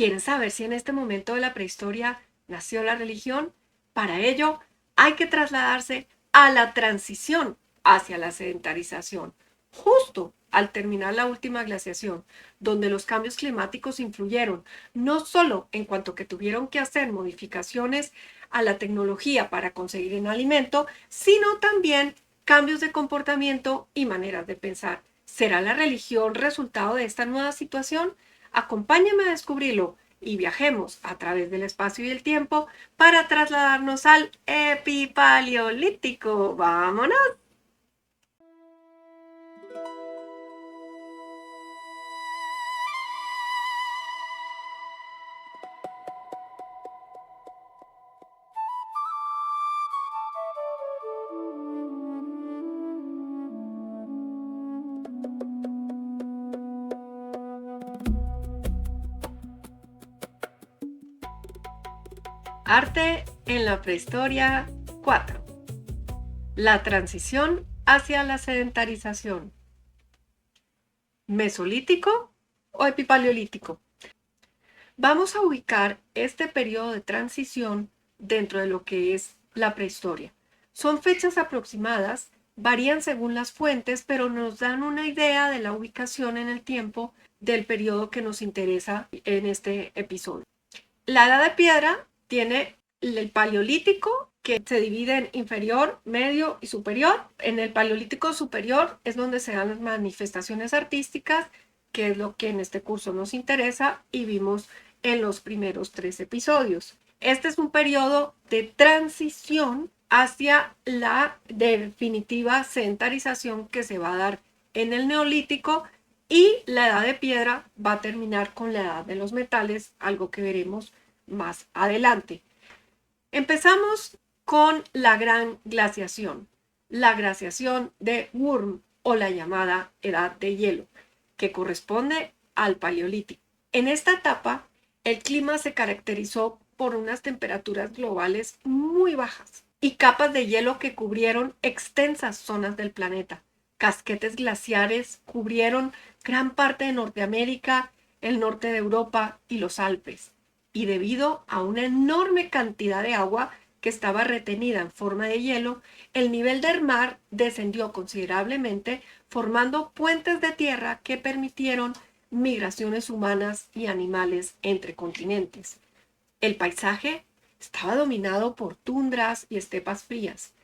¿Quieren saber si en este momento de la prehistoria nació la religión? Para ello, hay que trasladarse a la transición hacia la sedentarización, justo al terminar la última glaciación, donde los cambios climáticos influyeron no solo en cuanto que tuvieron que hacer modificaciones a la tecnología para conseguir el alimento, sino también cambios de comportamiento y maneras de pensar. ¿Será la religión resultado de esta nueva situación? Acompáñame a descubrirlo y viajemos a través del espacio y el tiempo para trasladarnos al epipaleolítico. ¡Vámonos! Arte en la prehistoria 4. La transición hacia la sedentarización. ¿Mesolítico o epipaleolítico? Vamos a ubicar este periodo de transición dentro de lo que es la prehistoria. Son fechas aproximadas, varían según las fuentes, pero nos dan una idea de la ubicación en el tiempo del periodo que nos interesa en este episodio. La edad de piedra tiene el paleolítico, que se divide en inferior, medio y superior. En el paleolítico superior es donde se dan las manifestaciones artísticas, que es lo que en este curso nos interesa y vimos en los primeros 3 episodios. Este es un periodo de transición hacia la definitiva sedentarización que se va a dar en el neolítico, y la edad de piedra va a terminar con la edad de los metales, algo que veremos más adelante. Empezamos con la gran glaciación, la glaciación de Würm, o la llamada edad de hielo, que corresponde al paleolítico. En esta etapa, el clima se caracterizó por unas temperaturas globales muy bajas y capas de hielo que cubrieron extensas zonas del planeta. Casquetes glaciares cubrieron gran parte de Norteamérica, el norte de Europa y los Alpes. Y debido a una enorme cantidad de agua que estaba retenida en forma de hielo, el nivel del mar descendió considerablemente, formando puentes de tierra que permitieron migraciones humanas y animales entre continentes. El paisaje estaba dominado por tundras y estepas frías,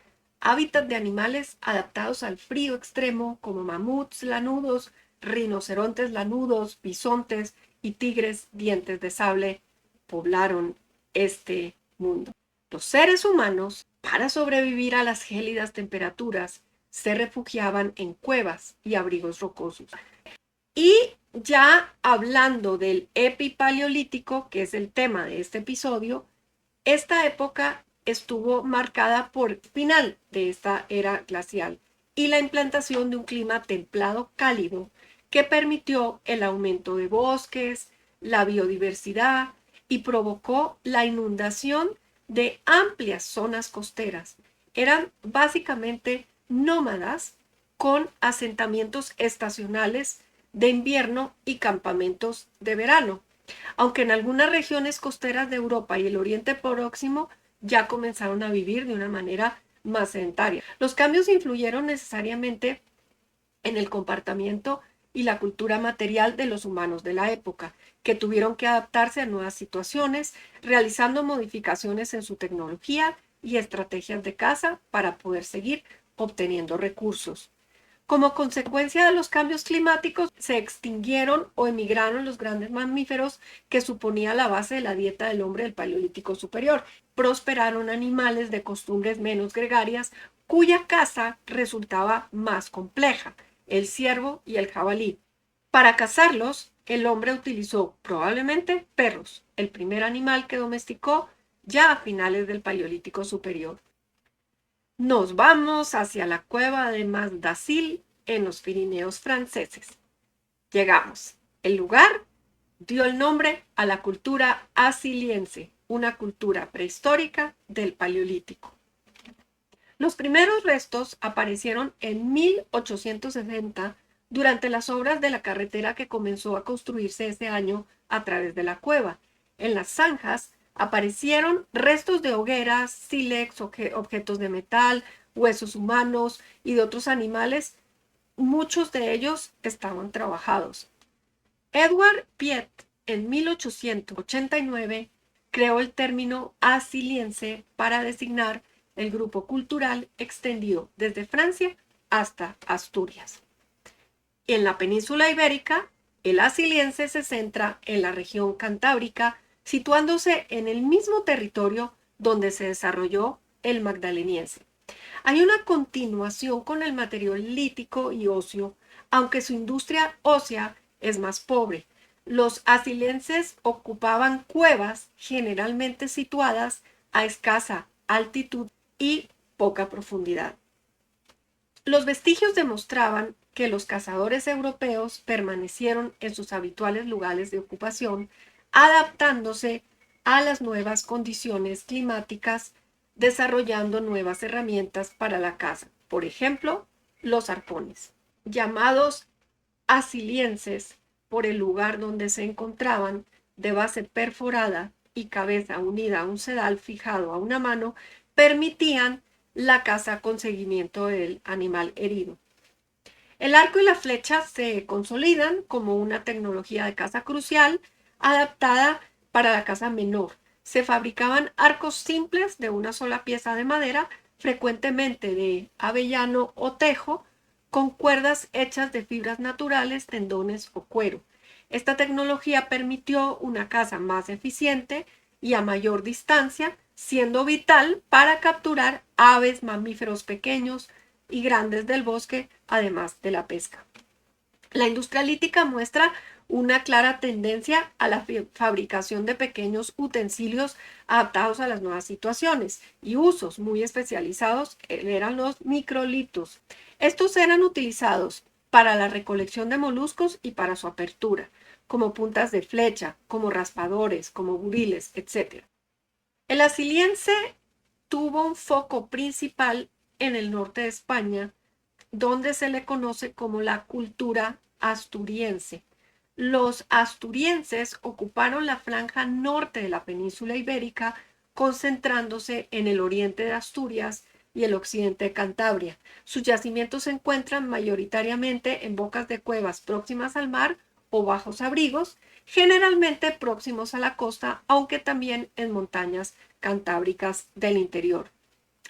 hábitats de animales adaptados al frío extremo como mamuts lanudos, rinocerontes lanudos, bisontes y tigres dientes de sable poblaron este mundo. Los seres humanos, para sobrevivir a las gélidas temperaturas, se refugiaban en cuevas y abrigos rocosos. Y ya hablando del epipaleolítico, que es el tema de este episodio, esta época estuvo marcada por el final de esta era glacial y la implantación de un clima templado cálido que permitió el aumento de bosques, la biodiversidad y provocó la inundación de amplias zonas costeras. Eran básicamente nómadas con asentamientos estacionales de invierno y campamentos de verano, aunque en algunas regiones costeras de Europa y el Oriente Próximo ya comenzaron a vivir de una manera más sedentaria. Los cambios influyeron necesariamente en el comportamiento y la cultura material de los humanos de la época, que tuvieron que adaptarse a nuevas situaciones, realizando modificaciones en su tecnología y estrategias de caza para poder seguir obteniendo recursos. Como consecuencia de los cambios climáticos, se extinguieron o emigraron los grandes mamíferos que suponía la base de la dieta del hombre del Paleolítico superior. Prosperaron animales de costumbres menos gregarias, cuya caza resultaba más compleja, el ciervo y el jabalí. Para cazarlos, el hombre utilizó probablemente perros, el primer animal que domesticó ya a finales del Paleolítico superior. Nos vamos hacia la cueva de Masdassil en los Pirineos franceses. Llegamos. El lugar dio el nombre a la cultura asiliense, una cultura prehistórica del Paleolítico. Los primeros restos aparecieron en 1860 durante las obras de la carretera que comenzó a construirse ese año a través de la cueva. En las zanjas aparecieron restos de hogueras, sílex, objetos de metal, huesos humanos y de otros animales. Muchos de ellos estaban trabajados. Edward Piet, en 1889, creó el término asiliense para designar el grupo cultural extendido desde Francia hasta Asturias. En la península ibérica, el asiliense se centra en la región cantábrica, situándose en el mismo territorio donde se desarrolló el magdaleniense. Hay una continuación con el material lítico y óseo, aunque su industria ósea es más pobre. Los asilienses ocupaban cuevas generalmente situadas a escasa altitud y poca profundidad. Los vestigios demostraban que los cazadores europeos permanecieron en sus habituales lugares de ocupación, adaptándose a las nuevas condiciones climáticas, desarrollando nuevas herramientas para la caza, por ejemplo, los arpones. Llamados asilienses por el lugar donde se encontraban, de base perforada y cabeza unida a un sedal fijado a una mano, permitían la caza con seguimiento del animal herido. El arco y la flecha se consolidan como una tecnología de caza crucial adaptada para la caza menor. Se fabricaban arcos simples de una sola pieza de madera, frecuentemente de avellano o tejo, con cuerdas hechas de fibras naturales, tendones o cuero. Esta tecnología permitió una caza más eficiente y a mayor distancia, siendo vital para capturar aves, mamíferos pequeños y grandes del bosque, además de la pesca. La industria lítica muestra una clara tendencia a la fabricación de pequeños utensilios adaptados a las nuevas situaciones y usos muy especializados eran los microlitos. Estos eran utilizados para la recolección de moluscos y para su apertura, como puntas de flecha, como raspadores, como buriles, etc. El asiliense tuvo un foco principal en el norte de España, donde se le conoce como la cultura asturiense. Los asturienses ocuparon la franja norte de la península ibérica, concentrándose en el oriente de Asturias y el occidente de Cantabria. Sus yacimientos se encuentran mayoritariamente en bocas de cuevas próximas al mar o bajos abrigos, generalmente próximos a la costa, aunque también en montañas cantábricas del interior.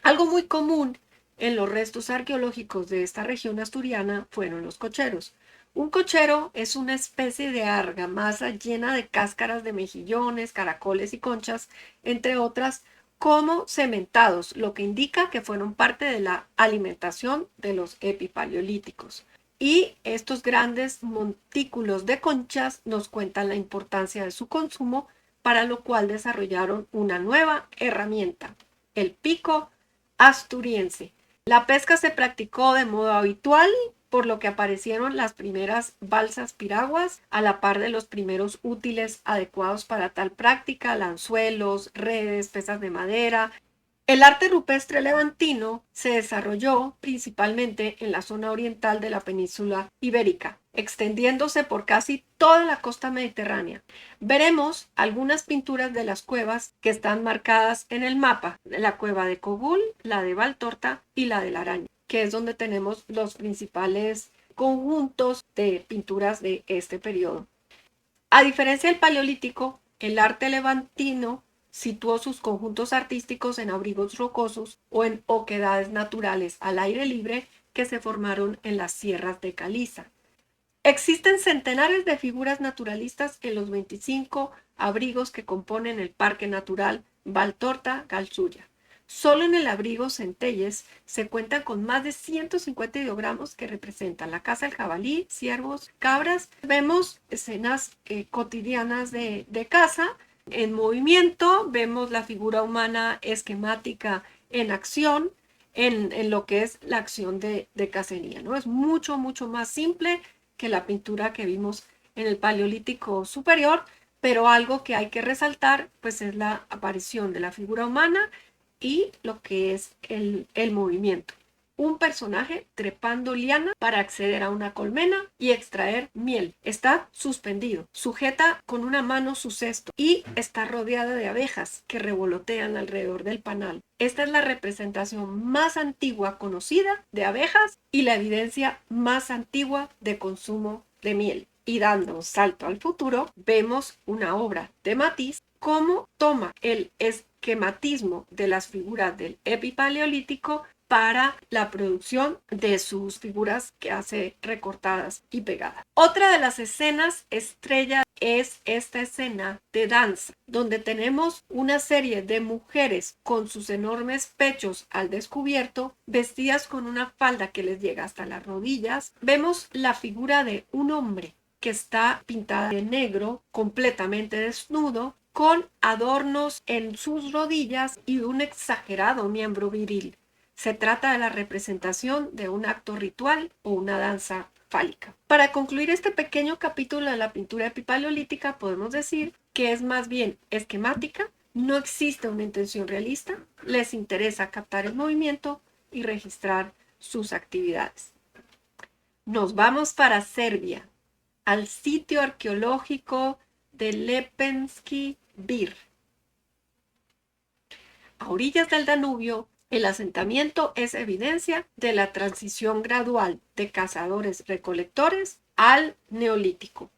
Algo muy común en los restos arqueológicos de esta región asturiana fueron los cocheros. Un cochero es una especie de argamasa llena de cáscaras de mejillones, caracoles y conchas, entre otras, como cementados, lo que indica que fueron parte de la alimentación de los epipaleolíticos. Y estos grandes montículos de conchas nos cuentan la importancia de su consumo, para lo cual desarrollaron una nueva herramienta, el pico asturiense. La pesca se practicó de modo habitual, por lo que aparecieron las primeras balsas piraguas, a la par de los primeros útiles adecuados para tal práctica, lanzuelos, redes, pesas de madera. El arte rupestre levantino se desarrolló principalmente en la zona oriental de la península ibérica, extendiéndose por casi toda la costa mediterránea. Veremos algunas pinturas de las cuevas que están marcadas en el mapa: la cueva de Cogul, la de Valtorta y la de la Araña, que es donde tenemos los principales conjuntos de pinturas de este periodo. A diferencia del Paleolítico, el arte levantino situó sus conjuntos artísticos en abrigos rocosos o en oquedades naturales al aire libre que se formaron en las sierras de caliza. Existen centenares de figuras naturalistas en los 25 abrigos que componen el Parque Natural Valtorta-Galzulla. Solo en el abrigo Centelles se cuentan con más de 150 ideogramas que representan la caza del jabalí, ciervos, cabras. Vemos escenas cotidianas de caza en movimiento, vemos la figura humana esquemática en acción, en lo que es la acción de cacería, ¿no? Es mucho, mucho más simple que la pintura que vimos en el Paleolítico superior, pero algo que hay que resaltar pues es la aparición de la figura humana y lo que es el movimiento. un personaje trepando liana para acceder a una colmena y extraer miel. Está suspendido, sujeta con una mano su cesto y está rodeada de abejas que revolotean alrededor del panal. Esta es la representación más antigua conocida de abejas y la evidencia más antigua de consumo de miel. Y dando un salto al futuro, vemos una obra de Matisse cómo toma el esquematismo de las figuras del epipaleolítico para la producción de sus figuras que hace recortadas y pegadas. Otra de las escenas estrella es esta escena de danza, donde tenemos una serie de mujeres con sus enormes pechos al descubierto, vestidas con una falda que les llega hasta las rodillas. Vemos la figura de un hombre que está pintada de negro, completamente desnudo, con adornos en sus rodillas y un exagerado miembro viril. Se trata de la representación de un acto ritual o una danza fálica. Para concluir este pequeño capítulo de la pintura epipaleolítica, podemos decir que es más bien esquemática, no existe una intención realista, les interesa captar el movimiento y registrar sus actividades. Nos vamos para Serbia, al sitio arqueológico de Lepenski Bir. A orillas del Danubio, el asentamiento es evidencia de la transición gradual de cazadores-recolectores al neolítico.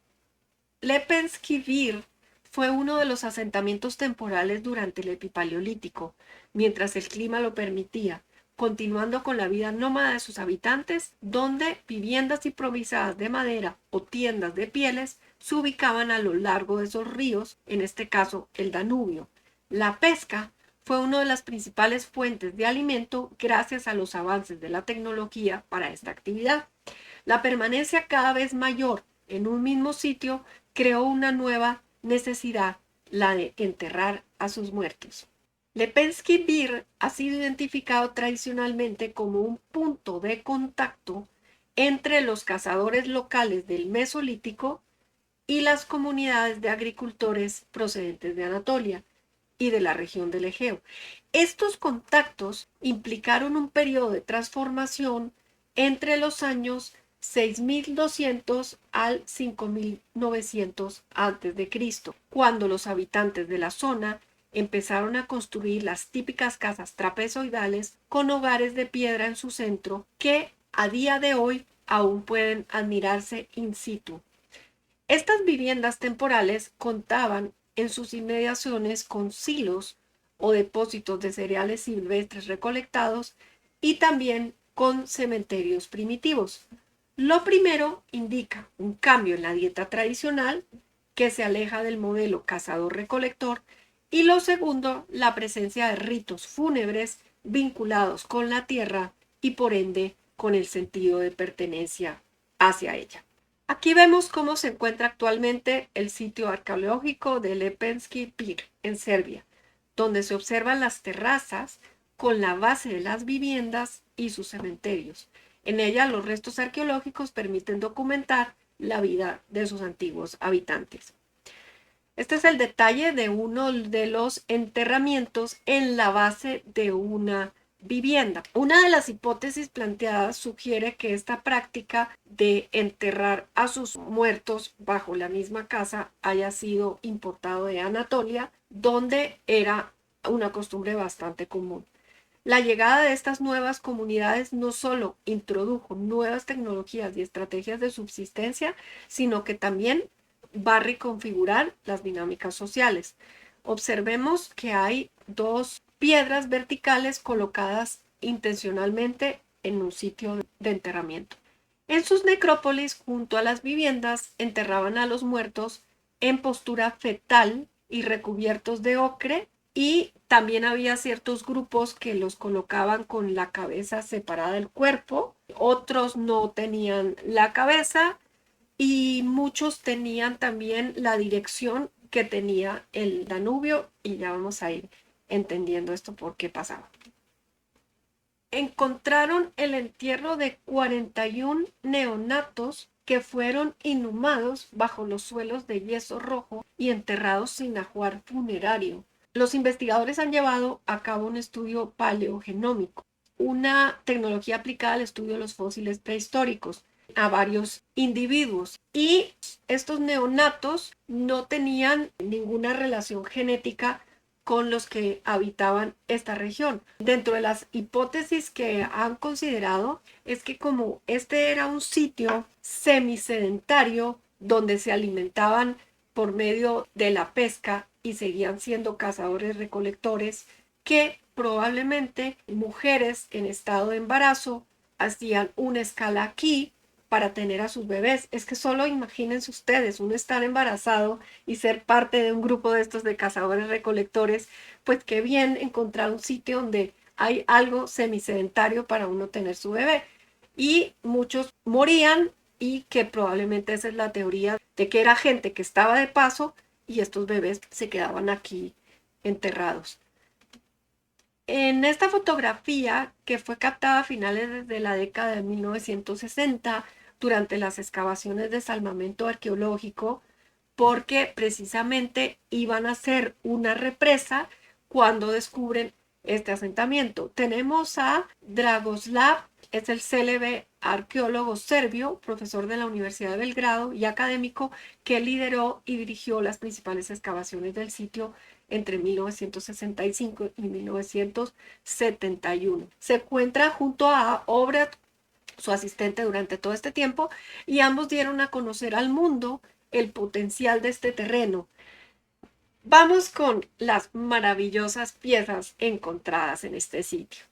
Lepenski Bir fue uno de los asentamientos temporales durante el epipaleolítico, mientras el clima lo permitía, continuando con la vida nómada de sus habitantes, donde viviendas improvisadas de madera o tiendas de pieles se ubicaban a lo largo de esos ríos, en este caso el Danubio. La pesca fue una de las principales fuentes de alimento gracias a los avances de la tecnología para esta actividad. La permanencia cada vez mayor en un mismo sitio creó una nueva necesidad, la de enterrar a sus muertos. Lepenski Bir ha sido identificado tradicionalmente como un punto de contacto entre los cazadores locales del Mesolítico y las comunidades de agricultores procedentes de Anatolia y de la región del Egeo. Estos contactos implicaron un periodo de transformación entre los años 6200 al 5900 a.C., cuando los habitantes de la zona empezaron a construir las típicas casas trapezoidales con hogares de piedra en su centro que a día de hoy aún pueden admirarse in situ. Estas viviendas temporales contaban en sus inmediaciones con silos o depósitos de cereales silvestres recolectados y también con cementerios primitivos. Lo primero indica un cambio en la dieta tradicional que se aleja del modelo cazador-recolector y lo segundo, la presencia de ritos fúnebres vinculados con la tierra y por ende con el sentido de pertenencia hacia ella. Aquí vemos cómo se encuentra actualmente el sitio arqueológico de Lepenski Bir en Serbia, donde se observan las terrazas con la base de las viviendas y sus cementerios. En ella los restos arqueológicos permiten documentar la vida de sus antiguos habitantes. Este es el detalle de uno de los enterramientos en la base de una vivienda. Una de las hipótesis planteadas sugiere que esta práctica de enterrar a sus muertos bajo la misma casa haya sido importado de Anatolia, donde era una costumbre bastante común. La llegada de estas nuevas comunidades no solo introdujo nuevas tecnologías y estrategias de subsistencia, sino que también va a reconfigurar las dinámicas sociales. Observemos que hay dos piedras verticales colocadas intencionalmente en un sitio de enterramiento. En sus necrópolis, junto a las viviendas, enterraban a los muertos en postura fetal y recubiertos de ocre, y también había ciertos grupos que los colocaban con la cabeza separada del cuerpo, otros no tenían la cabeza y muchos tenían también la dirección que tenía el Danubio, y ya vamos a ir entendiendo esto por qué pasaba. Encontraron el entierro de 41 neonatos que fueron inhumados bajo los suelos de yeso rojo y enterrados sin ajuar funerario. Los investigadores han llevado a cabo un estudio paleogenómico. una tecnología aplicada al estudio de los fósiles prehistóricos a varios individuos, y estos neonatos no tenían ninguna relación genética con los que habitaban esta región. Dentro de las hipótesis que han considerado es que como este era un sitio semisedentario donde se alimentaban por medio de la pesca y seguían siendo cazadores recolectores, que probablemente mujeres en estado de embarazo hacían una escala aquí para tener a sus bebés. Es que solo imagínense ustedes, uno estar embarazado y ser parte de un grupo de estos de cazadores recolectores, pues qué bien encontrar un sitio donde hay algo semisedentario para uno tener su bebé. Y muchos morían, y que probablemente esa es la teoría de que era gente que estaba de paso y estos bebés se quedaban aquí enterrados. En esta fotografía, que fue captada a finales de la década de 1960 durante las excavaciones de salvamento arqueológico, porque precisamente iban a hacer una represa cuando descubren este asentamiento. Tenemos a Dragoslav, es el célebre arqueólogo serbio, profesor de la Universidad de Belgrado y académico que lideró y dirigió las principales excavaciones del sitio entre 1965 y 1971. Se encuentra junto a Obrat, su asistente, durante todo este tiempo, y ambos dieron a conocer al mundo el potencial de este terreno. Vamos con las maravillosas piezas encontradas en este sitio.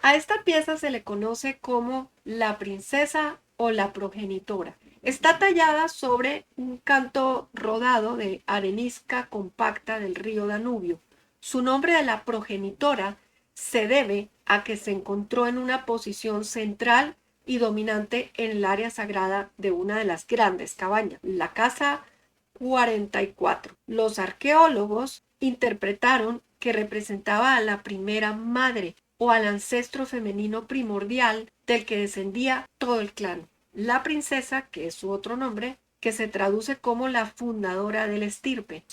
A esta pieza se le conoce como la princesa o la progenitora. Está tallada sobre un canto rodado de arenisca compacta del río Danubio. Su nombre de la progenitora se debe a que se encontró en una posición central y dominante en el área sagrada de una de las grandes cabañas, la casa 44. Los arqueólogos interpretaron que representaba a la primera madre o al ancestro femenino primordial del que descendía todo el clan. La princesa, que es su otro nombre, que se traduce como la fundadora del estirpe.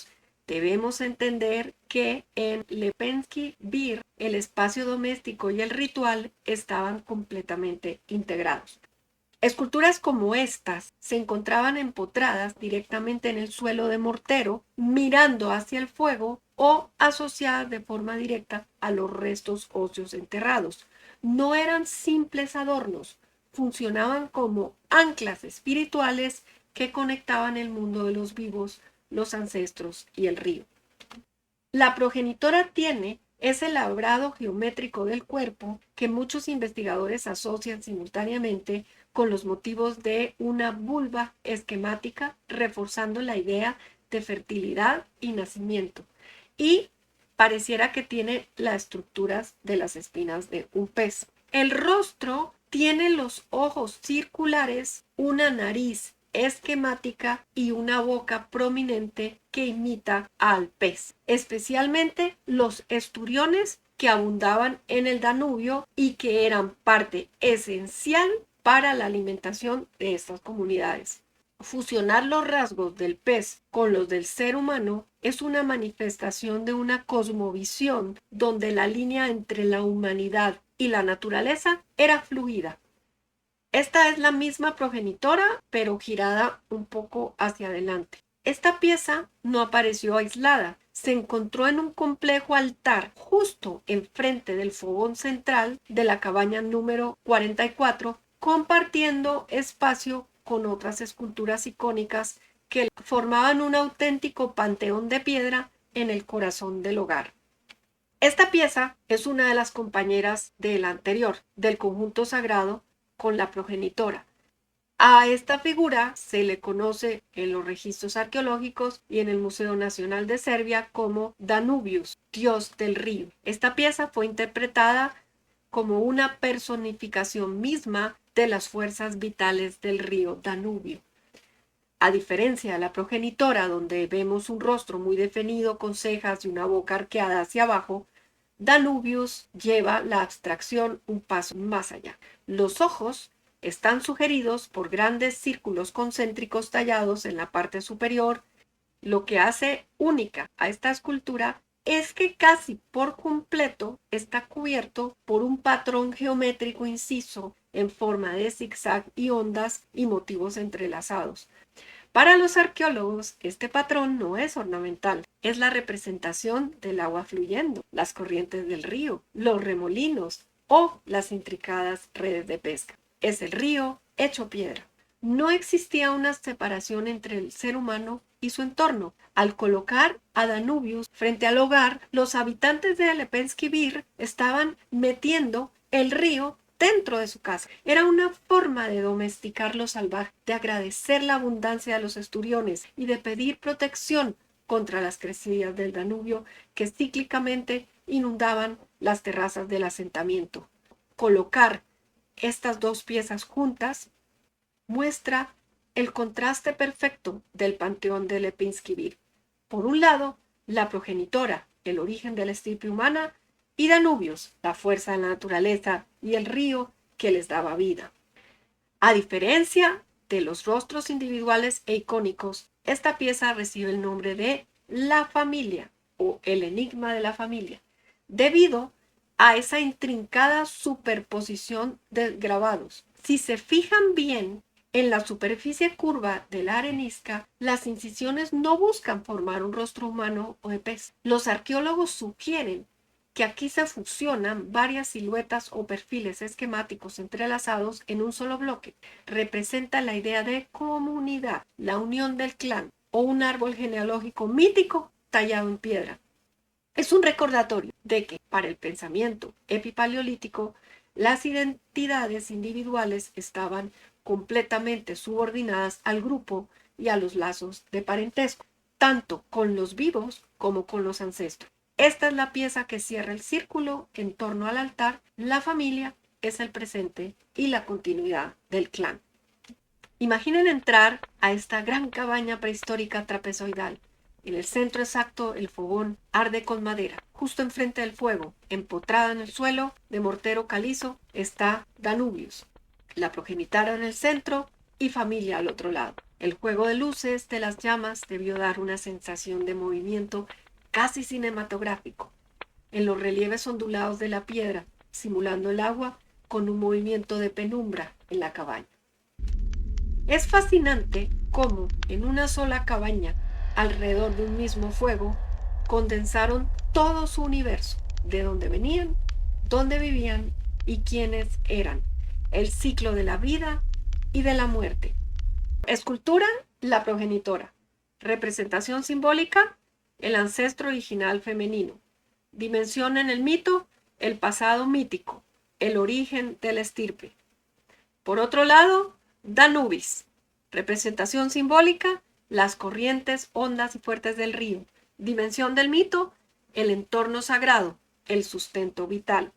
Debemos entender que en Lepensky Bir el espacio doméstico y el ritual estaban completamente integrados. Esculturas como estas se encontraban empotradas directamente en el suelo de mortero, mirando hacia el fuego, o asociadas de forma directa a los restos óseos enterrados. No eran simples adornos, funcionaban como anclas espirituales que conectaban el mundo de los vivos, los ancestros y el río. La progenitora tiene ese labrado geométrico del cuerpo que muchos investigadores asocian simultáneamente con los motivos de una vulva esquemática, reforzando la idea de fertilidad y nacimiento, y pareciera que tiene las estructuras de las espinas de un pez. El rostro tiene los ojos circulares, una nariz esquemática y una boca prominente que imita al pez, especialmente los esturiones que abundaban en el Danubio y que eran parte esencial para la alimentación de estas comunidades. Fusionar los rasgos del pez con los del ser humano es una manifestación de una cosmovisión donde la línea entre la humanidad y la naturaleza era fluida. Esta es la misma progenitora, pero girada un poco hacia adelante. Esta pieza no apareció aislada, se encontró en un complejo altar justo enfrente del fogón central de la cabaña número 44, compartiendo espacio con otras esculturas icónicas que formaban un auténtico panteón de piedra en el corazón del hogar. Esta pieza es una de las compañeras de la anterior, del conjunto sagrado con la progenitora. A esta figura se le conoce en los registros arqueológicos y en el Museo Nacional de Serbia como Danubius, dios del río. Esta pieza fue interpretada como una personificación misma de las fuerzas vitales del río Danubio. A diferencia de la progenitora, donde vemos un rostro muy definido con cejas y una boca arqueada hacia abajo, Danubius lleva la abstracción un paso más allá. Los ojos están sugeridos por grandes círculos concéntricos tallados en la parte superior. Lo que hace única a esta escultura es que casi por completo está cubierto por un patrón geométrico inciso en forma de zigzag y ondas y motivos entrelazados. Para los arqueólogos, este patrón no es ornamental, es la representación del agua fluyendo, las corrientes del río, los remolinos o las intricadas redes de pesca. Es el río hecho piedra. No existía una separación entre el ser humano y su entorno. Al colocar a Danubius frente al hogar, los habitantes de Lepenski Bir estaban metiendo el río dentro de su casa. Era una forma de domesticar lo salvaje, de agradecer la abundancia de los esturiones y de pedir protección contra las crecidas del Danubio que cíclicamente inundaban las terrazas del asentamiento. Colocar estas dos piezas juntas muestra el contraste perfecto del panteón de Lepenski. Por un lado, la progenitora, el origen de la estirpe humana, y Danubios, la fuerza de la naturaleza y el río que les daba vida. A diferencia de los rostros individuales e icónicos, esta pieza recibe el nombre de la familia o el enigma de la familia, debido a esa intrincada superposición de grabados. Si se fijan bien, en la superficie curva de la arenisca, las incisiones no buscan formar un rostro humano o de pez. Los arqueólogos sugieren que aquí se fusionan varias siluetas o perfiles esquemáticos entrelazados en un solo bloque. Representa la idea de comunidad, la unión del clan o un árbol genealógico mítico tallado en piedra. Es un recordatorio de que, para el pensamiento epipaleolítico, las identidades individuales estaban completamente subordinadas al grupo y a los lazos de parentesco, tanto con los vivos como con los ancestros. Esta es la pieza que cierra el círculo en torno al altar. La familia es el presente y la continuidad del clan. Imaginen entrar a esta gran cabaña prehistórica trapezoidal. En el centro exacto, el fogón arde con madera. Justo enfrente del fuego, empotrada en el suelo de mortero calizo, está Danubius, la progenitora en el centro y familia al otro lado. El juego de luces de las llamas debió dar una sensación de movimiento casi cinematográfico, en los relieves ondulados de la piedra, simulando el agua con un movimiento de penumbra en la cabaña. Es fascinante cómo en una sola cabaña, alrededor de un mismo fuego, condensaron todo su universo, de dónde venían, dónde vivían y quiénes eran, el ciclo de la vida y de la muerte. Escultura, la progenitora. Representación simbólica, el ancestro original femenino. Dimensión en el mito, el pasado mítico, el origen de la estirpe. Por otro lado, Danubis. Representación simbólica, las corrientes, ondas y fuertes del río. Dimensión del mito, el entorno sagrado, el sustento vital.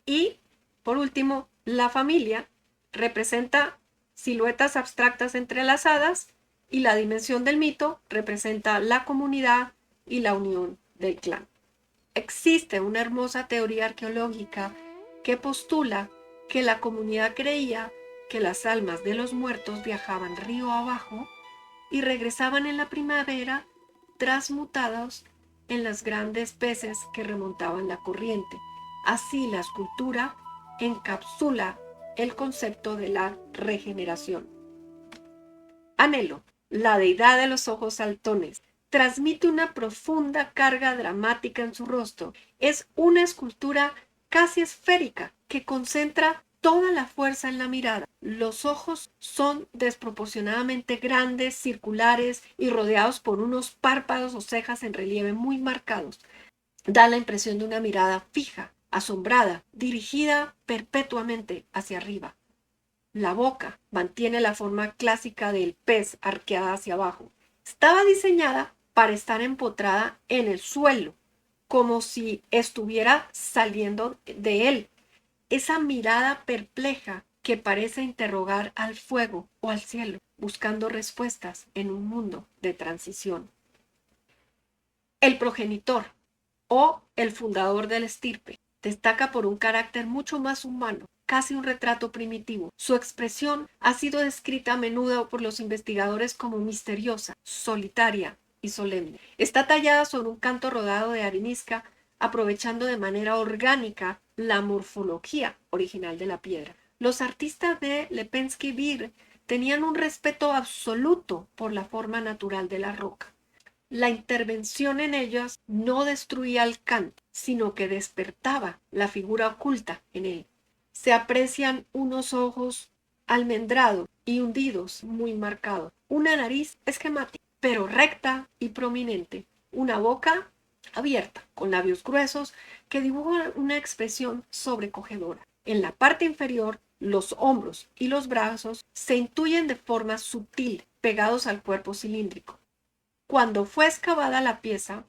Y, por último, la familia representa siluetas abstractas entrelazadas y la dimensión del mito representa la comunidad y la unión del clan. Existe una hermosa teoría arqueológica que postula que la comunidad creía que las almas de los muertos viajaban río abajo y regresaban en la primavera transmutados en las grandes peces que remontaban la corriente. Así la escultura encapsula el concepto de la regeneración. Anelo, la deidad de los ojos saltones, transmite una profunda carga dramática en su rostro. Es una escultura casi esférica que concentra toda la fuerza en la mirada. Los ojos son desproporcionadamente grandes, circulares y rodeados por unos párpados o cejas en relieve muy marcados. Da la impresión de una mirada fija, asombrada, dirigida perpetuamente hacia arriba. La boca mantiene la forma clásica del pez arqueada hacia abajo. Estaba diseñada para estar empotrada en el suelo, como si estuviera saliendo de él. Esa mirada perpleja que parece interrogar al fuego o al cielo, buscando respuestas en un mundo de transición. El progenitor o el fundador de la estirpe destaca por un carácter mucho más humano, casi un retrato primitivo. Su expresión ha sido descrita a menudo por los investigadores como misteriosa, solitaria y solemne. Está tallada sobre un canto rodado de arenisca, aprovechando de manera orgánica la morfología original de la piedra. Los artistas de Lepenski Bir tenían un respeto absoluto por la forma natural de la roca. La intervención en ellas no destruía el canto, sino que despertaba la figura oculta en él. Se aprecian unos ojos almendrados y hundidos muy marcados, una nariz esquemática, pero recta y prominente, una boca abierta, con labios gruesos, que dibujan una expresión sobrecogedora. En la parte inferior, los hombros y los brazos se intuyen de forma sutil, pegados al cuerpo cilíndrico. Cuando fue excavada la pieza,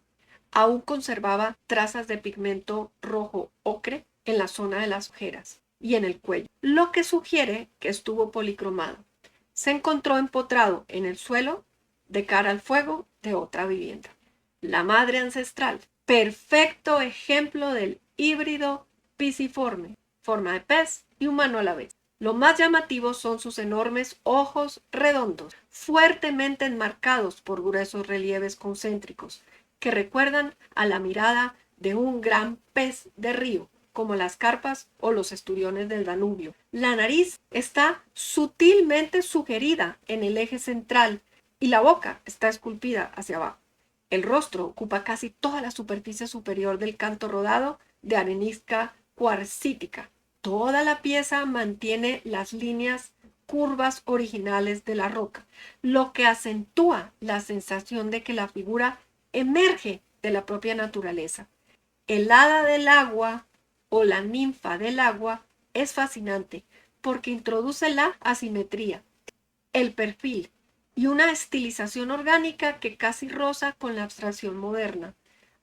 aún conservaba trazas de pigmento rojo ocre en la zona de las ojeras y en el cuello, lo que sugiere que estuvo policromado. Se encontró empotrado en el suelo de cara al fuego de otra vivienda. La madre ancestral, perfecto ejemplo del híbrido pisiforme, forma de pez y humano a la vez. Lo más llamativo son sus enormes ojos redondos, fuertemente enmarcados por gruesos relieves concéntricos, que recuerdan a la mirada de un gran pez de río, como las carpas o los esturiones del Danubio. La nariz está sutilmente sugerida en el eje central y la boca está esculpida hacia abajo. El rostro ocupa casi toda la superficie superior del canto rodado de arenisca cuarcítica. Toda la pieza mantiene las líneas curvas originales de la roca, lo que acentúa la sensación de que la figura emerge de la propia naturaleza. El hada del agua o la ninfa del agua es fascinante porque introduce la asimetría, el perfil y una estilización orgánica que casi roza con la abstracción moderna.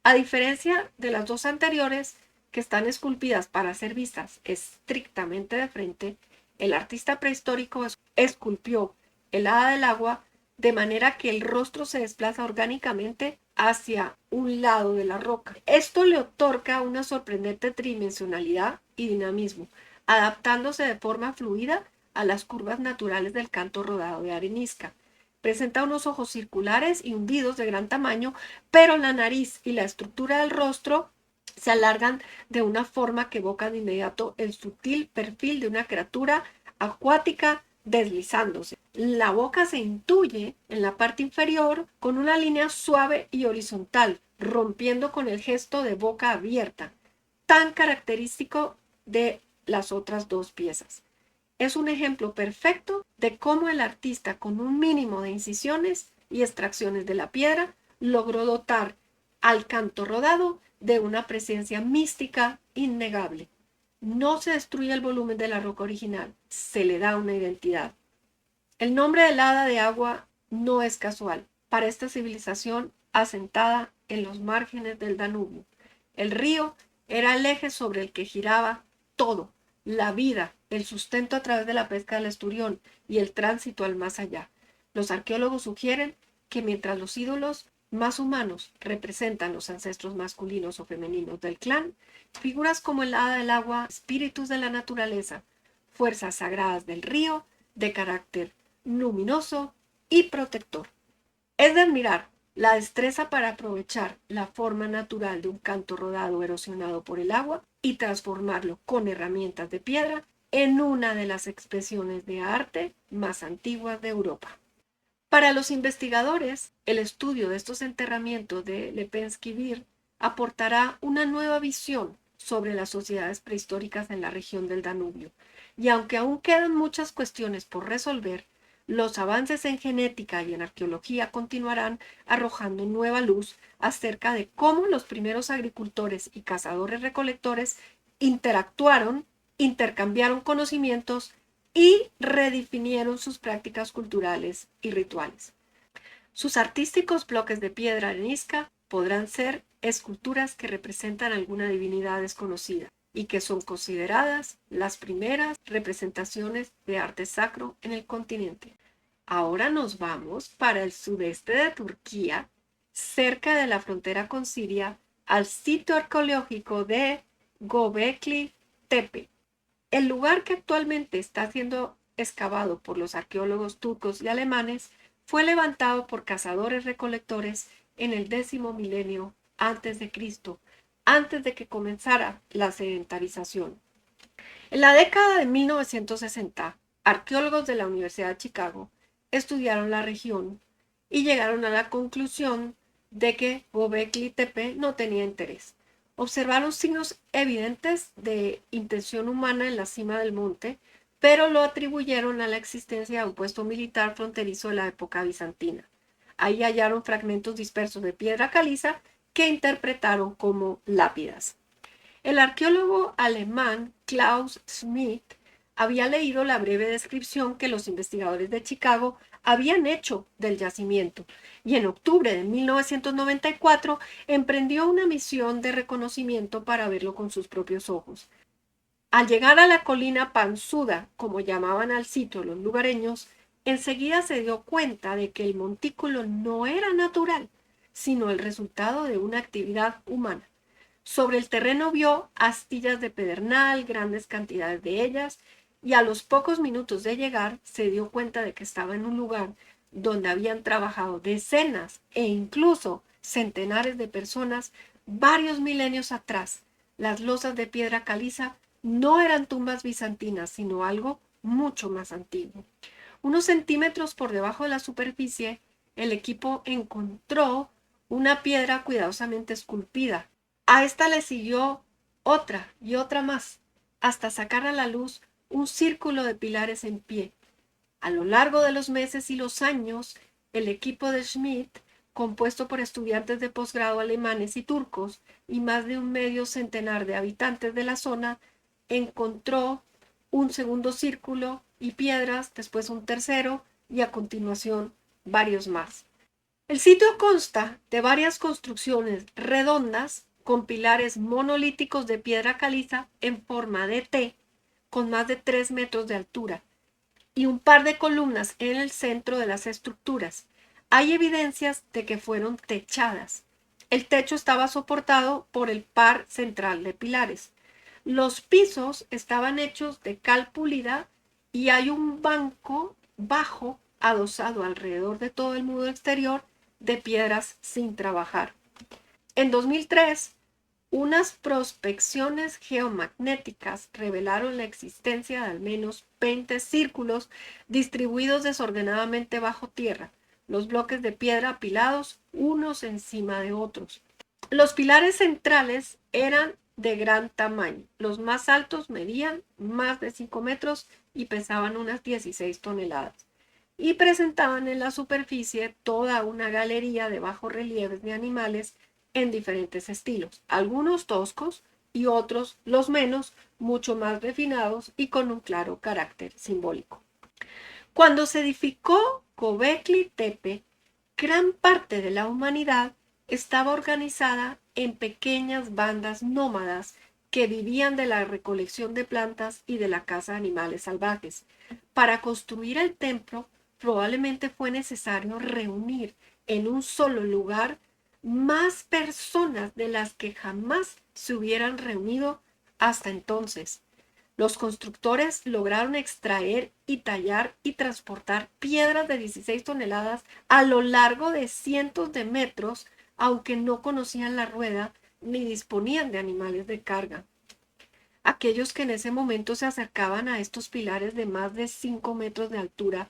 A diferencia de las dos anteriores, que están esculpidas para ser vistas estrictamente de frente, el artista prehistórico esculpió el hada del agua de manera que el rostro se desplaza orgánicamente hacia un lado de la roca. Esto le otorga una sorprendente tridimensionalidad y dinamismo, adaptándose de forma fluida a las curvas naturales del canto rodado de arenisca. Presenta unos ojos circulares y hundidos de gran tamaño, pero la nariz y la estructura del rostro se alargan de una forma que evoca de inmediato el sutil perfil de una criatura acuática deslizándose. La boca se intuye en la parte inferior con una línea suave y horizontal, rompiendo con el gesto de boca abierta, tan característico de las otras dos piezas. Es un ejemplo perfecto de cómo el artista, con un mínimo de incisiones y extracciones de la piedra, logró dotar al canto rodado de una presencia mística innegable. No se destruye el volumen de la roca original, se le da una identidad. El nombre del hada de agua no es casual para esta civilización asentada en los márgenes del Danubio. El río era el eje sobre el que giraba todo, la vida, el sustento a través de la pesca del esturión y el tránsito al más allá. Los arqueólogos sugieren que mientras los ídolos más humanos representan los ancestros masculinos o femeninos del clan, figuras como el hada del agua, espíritus de la naturaleza, fuerzas sagradas del río, de carácter luminoso y protector. Es de admirar la destreza para aprovechar la forma natural de un canto rodado erosionado por el agua y transformarlo con herramientas de piedra en una de las expresiones de arte más antiguas de Europa. Para los investigadores, el estudio de estos enterramientos de Lepenski Bir aportará una nueva visión sobre las sociedades prehistóricas en la región del Danubio. Y aunque aún quedan muchas cuestiones por resolver, los avances en genética y en arqueología continuarán arrojando nueva luz acerca de cómo los primeros agricultores y cazadores-recolectores interactuaron, intercambiaron conocimientos y redefinieron sus prácticas culturales y rituales. Sus artísticos bloques de piedra arenisca podrán ser esculturas que representan alguna divinidad desconocida y que son consideradas las primeras representaciones de arte sacro en el continente. Ahora nos vamos para el sudeste de Turquía, cerca de la frontera con Siria, al sitio arqueológico de Göbekli Tepe. El lugar que actualmente está siendo excavado por los arqueólogos turcos y alemanes fue levantado por cazadores-recolectores en el 10º milenio antes de Cristo, antes de que comenzara la sedentarización. En la década de 1960, arqueólogos de la Universidad de Chicago estudiaron la región y llegaron a la conclusión de que Göbekli Tepe no tenía interés. Observaron signos evidentes de intención humana en la cima del monte, pero lo atribuyeron a la existencia de un puesto militar fronterizo de la época bizantina. Ahí hallaron fragmentos dispersos de piedra caliza que interpretaron como lápidas. El arqueólogo alemán Klaus Schmidt había leído la breve descripción que los investigadores de Chicago habían hecho del yacimiento y en octubre de 1994 emprendió una misión de reconocimiento para verlo con sus propios ojos. Al llegar a la colina Panzuda, como llamaban al sitio los lugareños, enseguida se dio cuenta de que el montículo no era natural, sino el resultado de una actividad humana. Sobre el terreno vio astillas de pedernal, grandes cantidades de ellas, y a los pocos minutos de llegar se dio cuenta de que estaba en un lugar donde habían trabajado decenas e incluso centenares de personas varios milenios atrás. Las losas de piedra caliza no eran tumbas bizantinas, sino algo mucho más antiguo. Unos centímetros por debajo de la superficie, el equipo encontró una piedra cuidadosamente esculpida. A esta le siguió otra y otra más, hasta sacar a la luz un círculo de pilares en pie. A lo largo de los meses y los años, el equipo de Schmidt, compuesto por estudiantes de posgrado alemanes y turcos y más de un medio centenar de habitantes de la zona, encontró un segundo círculo y piedras, después un tercero y a continuación varios más. El sitio consta de varias construcciones redondas con pilares monolíticos de piedra caliza en forma de T, con más de 3 metros de altura, y un par de columnas en el centro de las estructuras. Hay evidencias de que fueron techadas. El techo estaba soportado por el par central de pilares. Los pisos estaban hechos de cal pulida y hay un banco bajo adosado alrededor de todo el muro exterior de piedras sin trabajar. En 2003, unas prospecciones geomagnéticas revelaron la existencia de al menos 20 círculos distribuidos desordenadamente bajo tierra, los bloques de piedra apilados unos encima de otros. Los pilares centrales eran de gran tamaño. Los más altos medían más de 5 metros y pesaban unas 16 toneladas. Y presentaban en la superficie toda una galería de bajorrelieves de animales en diferentes estilos, algunos toscos y otros, los menos, mucho más refinados y con un claro carácter simbólico. Cuando se edificó Göbekli Tepe, gran parte de la humanidad estaba organizada en pequeñas bandas nómadas que vivían de la recolección de plantas y de la caza de animales salvajes. Para construir el templo, probablemente fue necesario reunir en un solo lugar más personas de las que jamás se hubieran reunido hasta entonces. Los constructores lograron extraer y tallar y transportar piedras de 16 toneladas a lo largo de cientos de metros, aunque no conocían la rueda ni disponían de animales de carga. Aquellos que en ese momento se acercaban a estos pilares de más de 5 metros de altura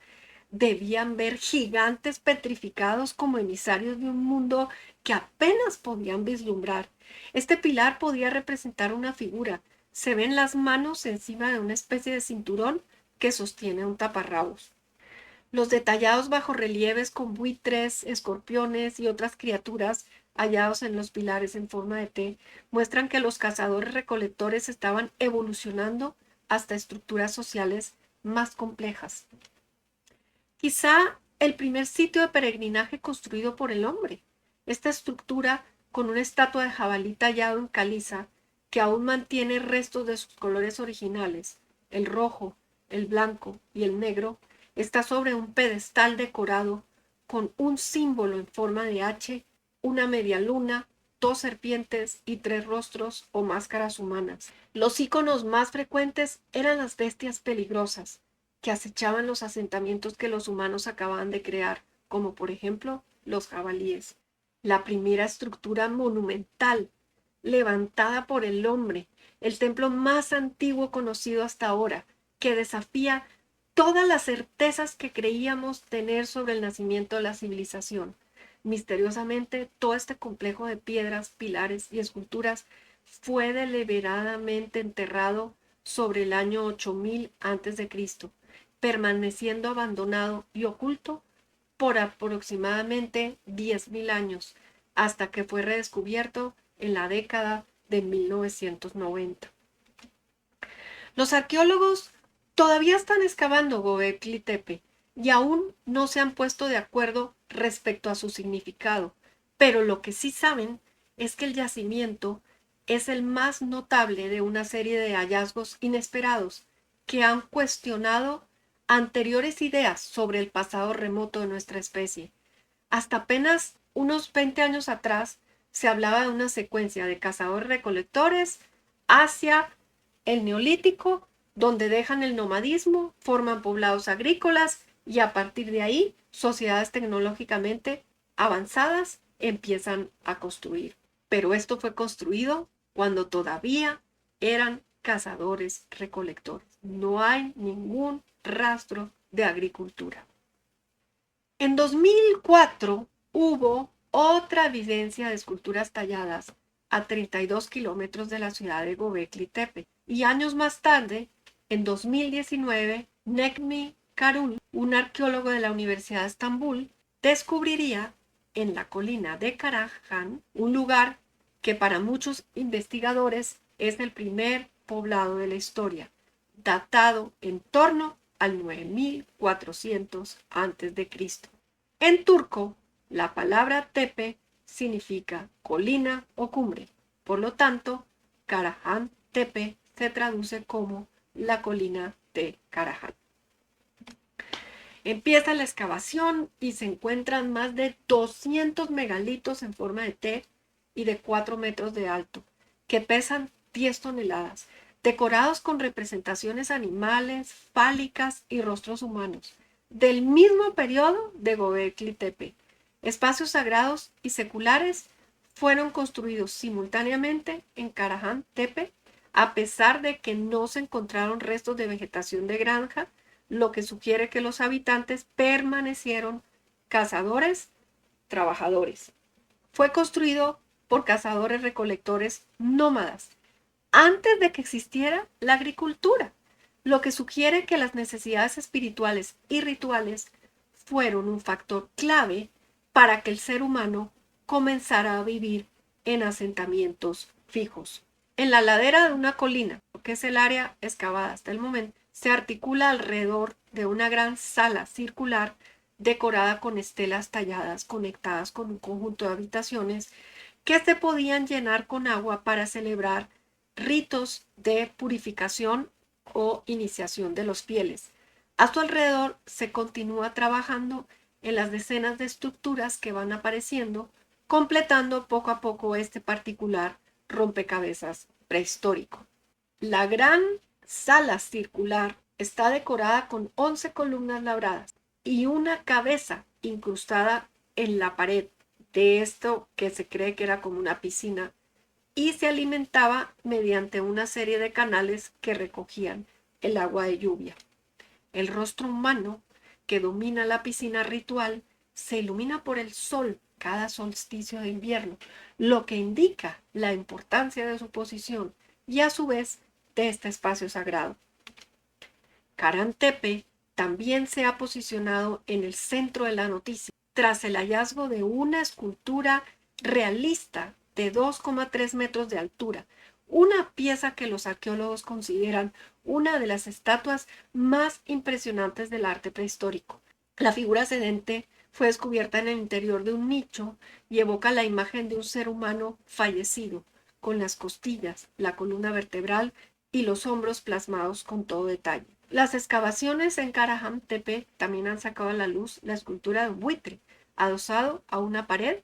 debían ver gigantes petrificados como emisarios de un mundo que apenas podían vislumbrar. Este pilar podía representar una figura. Se ven las manos encima de una especie de cinturón que sostiene un taparrabos. Los detallados bajorrelieves con buitres, escorpiones y otras criaturas hallados en los pilares en forma de T muestran que los cazadores-recolectores estaban evolucionando hasta estructuras sociales más complejas. Quizá el primer sitio de peregrinaje construido por el hombre. Esta estructura, con una estatua de jabalí tallado en caliza, que aún mantiene restos de sus colores originales, el rojo, el blanco y el negro, está sobre un pedestal decorado con un símbolo en forma de H, una media luna, 2 serpientes y 3 rostros o máscaras humanas. Los íconos más frecuentes eran las bestias peligrosas que acechaban los asentamientos que los humanos acababan de crear, como por ejemplo los jabalíes. la primera estructura monumental levantada por el hombre, el templo más antiguo conocido hasta ahora, que desafía todas las certezas que creíamos tener sobre el nacimiento de la civilización. Misteriosamente, todo este complejo de piedras, pilares y esculturas fue deliberadamente enterrado sobre el año 8000 a.C., permaneciendo abandonado y oculto por aproximadamente 10.000 años, hasta que fue redescubierto en la década de 1990. Los arqueólogos todavía están excavando Göbekli Tepe y aún no se han puesto de acuerdo respecto a su significado, pero lo que sí saben es que el yacimiento es el más notable de una serie de hallazgos inesperados que han cuestionado anteriores ideas sobre el pasado remoto de nuestra especie. Hasta apenas unos 20 años atrás se hablaba de una secuencia de cazadores-recolectores hacia el Neolítico, donde dejan el nomadismo, forman poblados agrícolas y a partir de ahí sociedades tecnológicamente avanzadas empiezan a construir. Pero esto fue construido cuando todavía eran cazadores-recolectores. No hay ningún rastro de agricultura. En 2004 hubo otra evidencia de esculturas talladas a 32 kilómetros de la ciudad de Göbekli Tepe. Y años más tarde, en 2019, Necmi Karun, un arqueólogo de la Universidad de Estambul, descubriría en la colina de Karahan un lugar que para muchos investigadores es el primer poblado de la historia, datado en torno al 9400 a.C. En turco, la palabra tepe significa colina o cumbre. Por lo tanto, Karahan Tepe se traduce como la colina de Karahan. Empieza la excavación y se encuentran más de 200 megalitos en forma de T y de 4 metros de alto, que pesan 10 toneladas, decorados con representaciones animales, fálicas y rostros humanos, del mismo periodo de Göbekli Tepe. Espacios sagrados y seculares fueron construidos simultáneamente en Karahan Tepe, a pesar de que no se encontraron restos de vegetación de granja, lo que sugiere que los habitantes permanecieron cazadores, trabajadores. Fue construido por cazadores recolectores nómadas antes de que existiera la agricultura, lo que sugiere que las necesidades espirituales y rituales fueron un factor clave para que el ser humano comenzara a vivir en asentamientos fijos. En la ladera de una colina, que es el área excavada hasta el momento, se articula alrededor de una gran sala circular decorada con estelas talladas conectadas con un conjunto de habitaciones que se podían llenar con agua para celebrar ritos de purificación o iniciación de los fieles. A su alrededor se continúa trabajando en las decenas de estructuras que van apareciendo, completando poco a poco este particular rompecabezas prehistórico. La gran sala circular está decorada con 11 columnas labradas y una cabeza incrustada en la pared de esto que se cree que era como una piscina y se alimentaba mediante una serie de canales que recogían el agua de lluvia. El rostro humano que domina la piscina ritual se ilumina por el sol cada solsticio de invierno, lo que indica la importancia de su posición y a su vez de este espacio sagrado. Karahan Tepe también se ha posicionado en el centro de la noticia tras el hallazgo de una escultura realista de 2,3 metros de altura, una pieza que los arqueólogos consideran una de las estatuas más impresionantes del arte prehistórico. La figura sedente fue descubierta en el interior de un nicho y evoca la imagen de un ser humano fallecido, con las costillas, la columna vertebral y los hombros plasmados con todo detalle. Las excavaciones en Karahan Tepe también han sacado a la luz la escultura de un buitre, adosado a una pared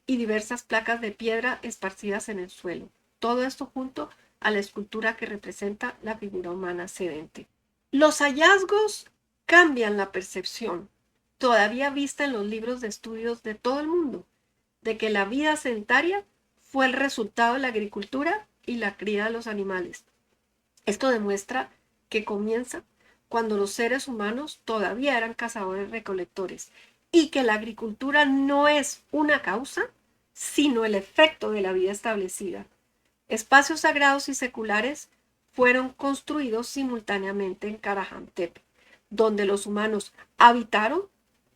y diversas placas de piedra esparcidas en el suelo. Todo esto junto a la escultura que representa la figura humana sedente. Los hallazgos cambian la percepción, todavía vista en los libros de estudios de todo el mundo, de que la vida sedentaria fue el resultado de la agricultura y la cría de los animales. Esto demuestra que comienza cuando los seres humanos todavía eran cazadores-recolectores y que la agricultura no es una causa, sino el efecto de la vida establecida. Espacios sagrados y seculares fueron construidos simultáneamente en Karahan-Tepe, donde los humanos habitaron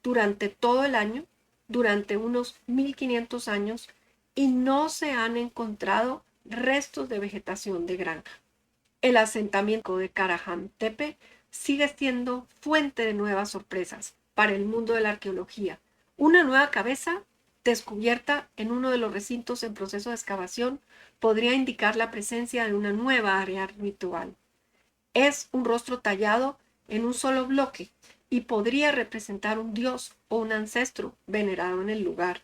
durante todo el año, durante unos 1500 años, y no se han encontrado restos de vegetación de granja. El asentamiento de Karahan-Tepe sigue siendo fuente de nuevas sorpresas para el mundo de la arqueología. Una nueva cabeza descubierta en uno de los recintos en proceso de excavación podría indicar la presencia de una nueva área ritual. Es un rostro tallado en un solo bloque y podría representar un dios o un ancestro venerado en el lugar.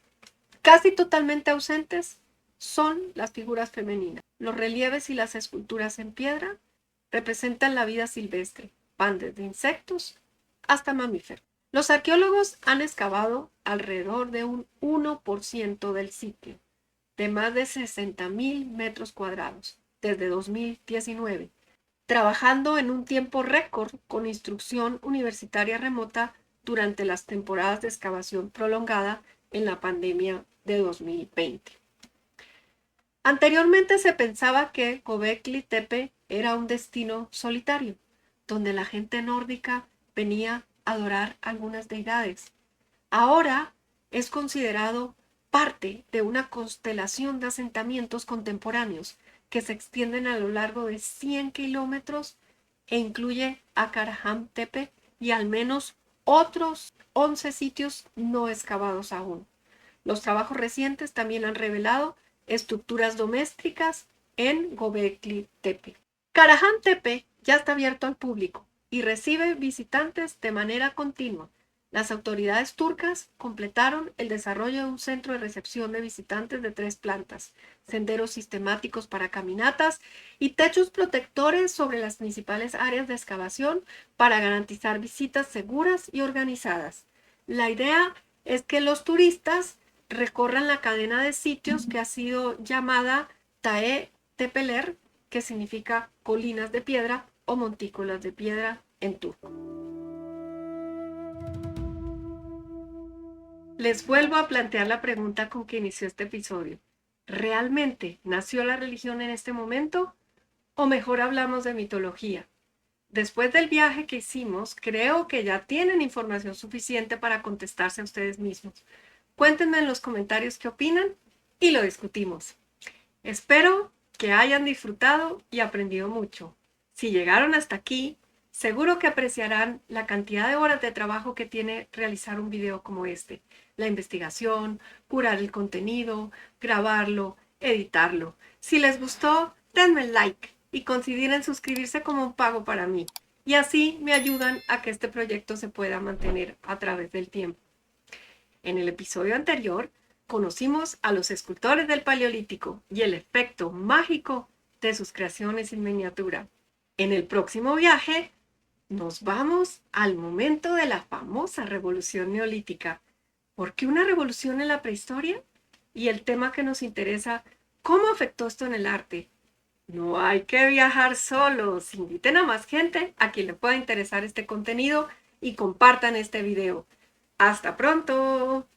Casi totalmente ausentes son las figuras femeninas. Los relieves y las esculturas en piedra representan la vida silvestre, van desde insectos hasta mamíferos. Los arqueólogos han excavado alrededor de un 1% del sitio, de más de 60.000 metros cuadrados, desde 2019, trabajando en un tiempo récord con instrucción universitaria remota durante las temporadas de excavación prolongada en la pandemia de 2020. Anteriormente se pensaba que Göbekli Tepe era un destino solitario, donde la gente nórdica venía a adorar algunas deidades. Ahora es considerado parte de una constelación de asentamientos contemporáneos que se extienden a lo largo de 100 kilómetros e incluye a Karahan-Tepe y al menos otros 11 sitios no excavados aún. Los trabajos recientes también han revelado estructuras domésticas en Göbekli Tepe. Karahan-Tepe ya está abierto al público y recibe visitantes de manera continua. Las autoridades turcas completaron el desarrollo de un centro de recepción de visitantes de 3 plantas, senderos sistemáticos para caminatas y techos protectores sobre las principales áreas de excavación para garantizar visitas seguras y organizadas. La idea es que los turistas recorran la cadena de sitios que ha sido llamada Tae Tepeler, que significa colinas de piedra o montículas de piedra en turco. Les vuelvo a plantear la pregunta con que inició este episodio. ¿Realmente nació la religión en este momento? ¿O mejor hablamos de mitología? Después del viaje que hicimos, creo que ya tienen información suficiente para contestarse a ustedes mismos. Cuéntenme en los comentarios qué opinan y lo discutimos. Espero que hayan disfrutado y aprendido mucho. Si llegaron hasta aquí, seguro que apreciarán la cantidad de horas de trabajo que tiene realizar un video como este. La investigación, curar el contenido, grabarlo, editarlo. Si les gustó, denme like y consideren suscribirse como un pago para mí. Y así me ayudan a que este proyecto se pueda mantener a través del tiempo. En el episodio anterior, conocimos a los escultores del Paleolítico y el efecto mágico de sus creaciones en miniatura. En el próximo viaje, nos vamos al momento de la famosa revolución neolítica. ¿Por qué una revolución en la prehistoria? Y el tema que nos interesa, ¿cómo afectó esto en el arte? No hay que viajar solos. Inviten a más gente a quien le pueda interesar este contenido y compartan este video. ¡Hasta pronto!